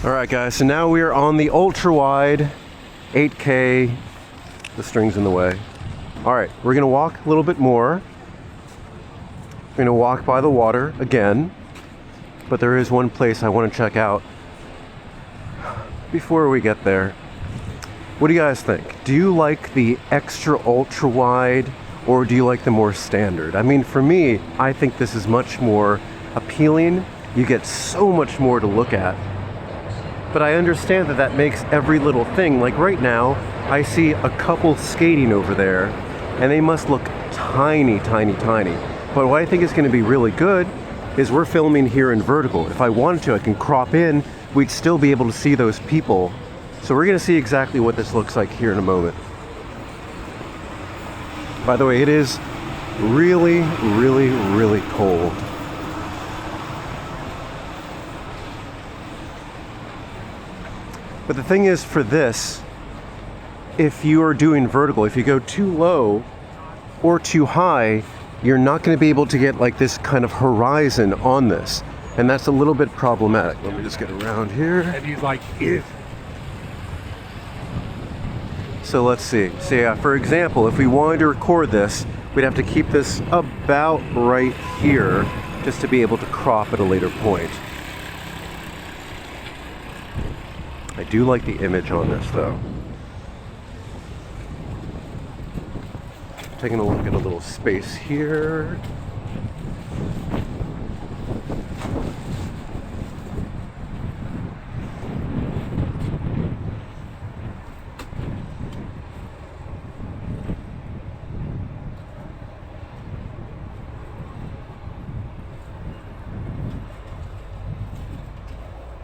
All right, guys, so now we are on the ultra wide 8K. The string's in the way. All right, we're gonna walk a little bit more. We're gonna walk by the water again, but there is one place I want to check out before we get there. What do you guys think? Do you like the extra ultra wide, or do you like the more standard? I mean, for me, I think this is much more appealing. You get so much more to look at. But I understand that that makes every little thing. Like right now, I see a couple skating over there, and they must look tiny, tiny, tiny. But what I think is going to be really good is we're filming here in vertical. If I wanted to, I can crop in. We'd still be able to see those people. So we're going to see exactly what this looks like here in a moment. By the way, it is really, really, really cold. But the thing is, for this, if you are doing vertical, if you go too low or too high, you're not going to be able to get like this kind of horizon on this. And that's a little bit problematic. Let me just get around here. And he's like, if. So let's see. So yeah, for example, if we wanted to record this, we'd have to keep this about right here just to be able to crop at a later point. I do like the image on this though. Taking a look at a little space here.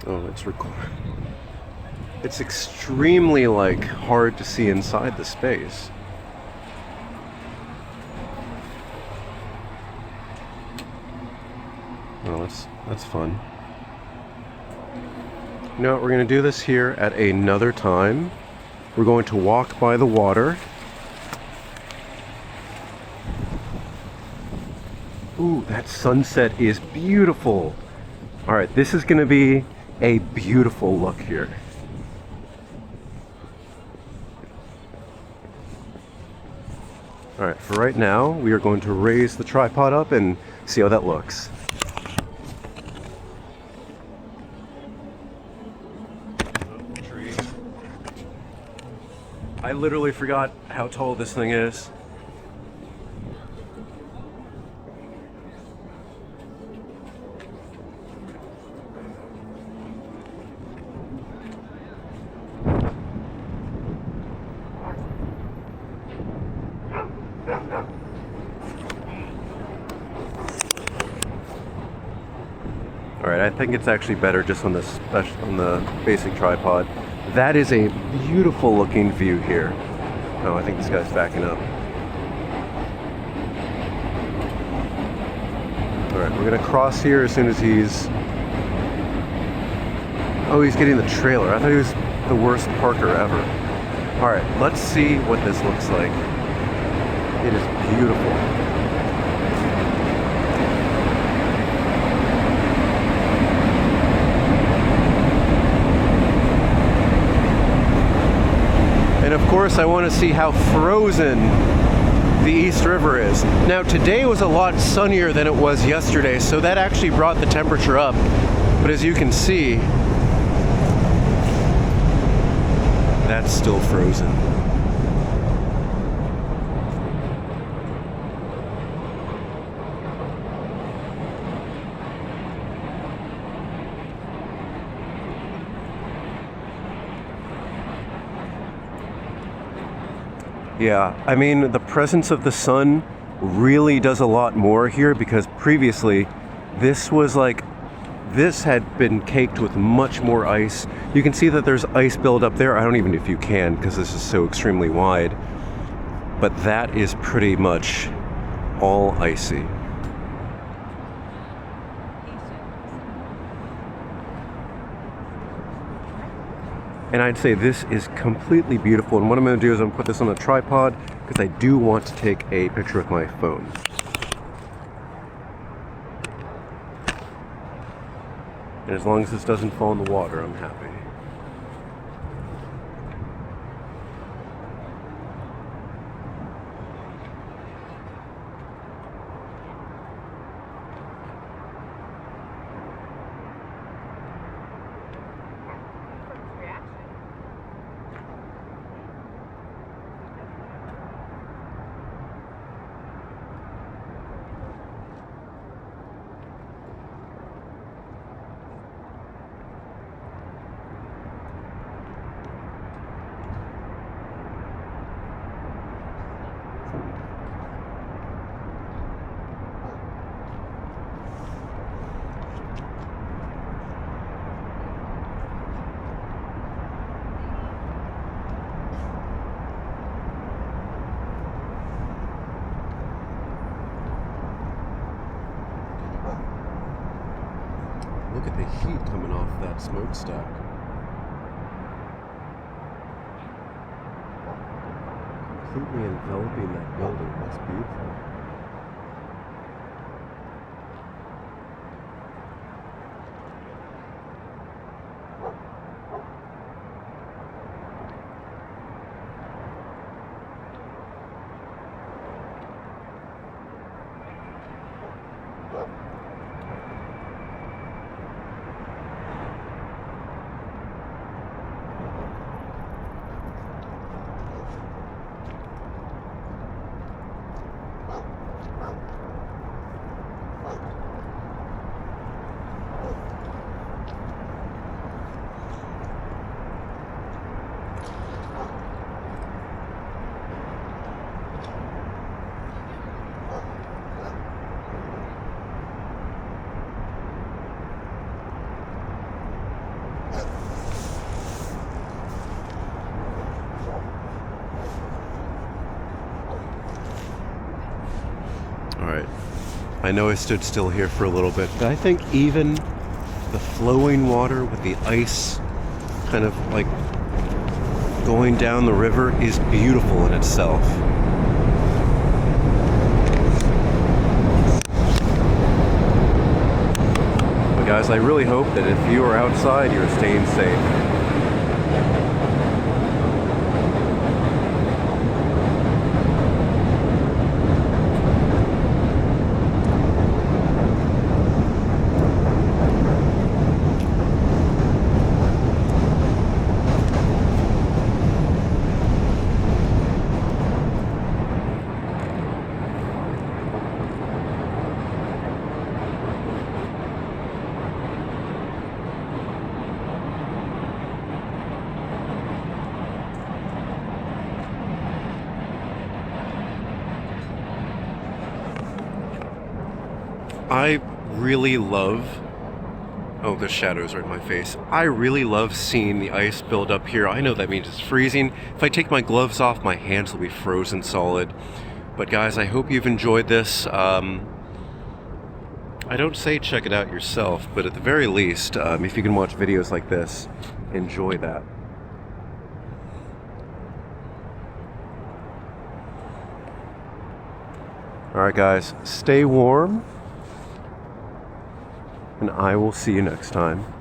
Oh, it's recording. It's extremely like hard to see inside the space. Well, that's fun. You know what, we're going to do this here at another time. We're going to walk by the water. Ooh, that sunset is beautiful. All right, this is going to be a beautiful look here. All right, for right now, we are going to raise the tripod up and see how that looks. I literally forgot how tall this thing is. All right, I think it's actually better just on the basic tripod. That is a beautiful looking view here. Oh, I think this guy's backing up. All right, we're gonna cross here as soon as he's... Oh, he's getting the trailer. I thought he was the worst parker ever. All right, let's see what this looks like. It is beautiful. And of course, I want to see how frozen the East River is. Now, today was a lot sunnier than it was yesterday, so that actually brought the temperature up. But as you can see, that's still frozen. Yeah, I mean, the presence of the sun really does a lot more here, because previously this was like, this had been caked with much more ice. You can see that there's ice buildup there. I don't even know if you can, because this is so extremely wide, but that is pretty much all icy. And I'd say this is completely beautiful. And what I'm going to do is I'm going to put this on a tripod because I do want to take a picture with my phone. And as long as this doesn't fall in the water, I'm happy. Look at the heat coming off that smokestack. Completely enveloping that building. That's beautiful. Alright, I know I stood still here for a little bit, but I think even the flowing water with the ice kind of like going down the river is beautiful in itself. But guys, I really hope that if you are outside, you're staying safe. I really love, oh, the shadows are in my face. I really love seeing the ice build up here. I know that means it's freezing. If I take my gloves off, my hands will be frozen solid. But guys, I hope you've enjoyed this. I don't say check it out yourself, but at the very least, if you can watch videos like this, enjoy that. Alright guys, stay warm. And I will see you next time.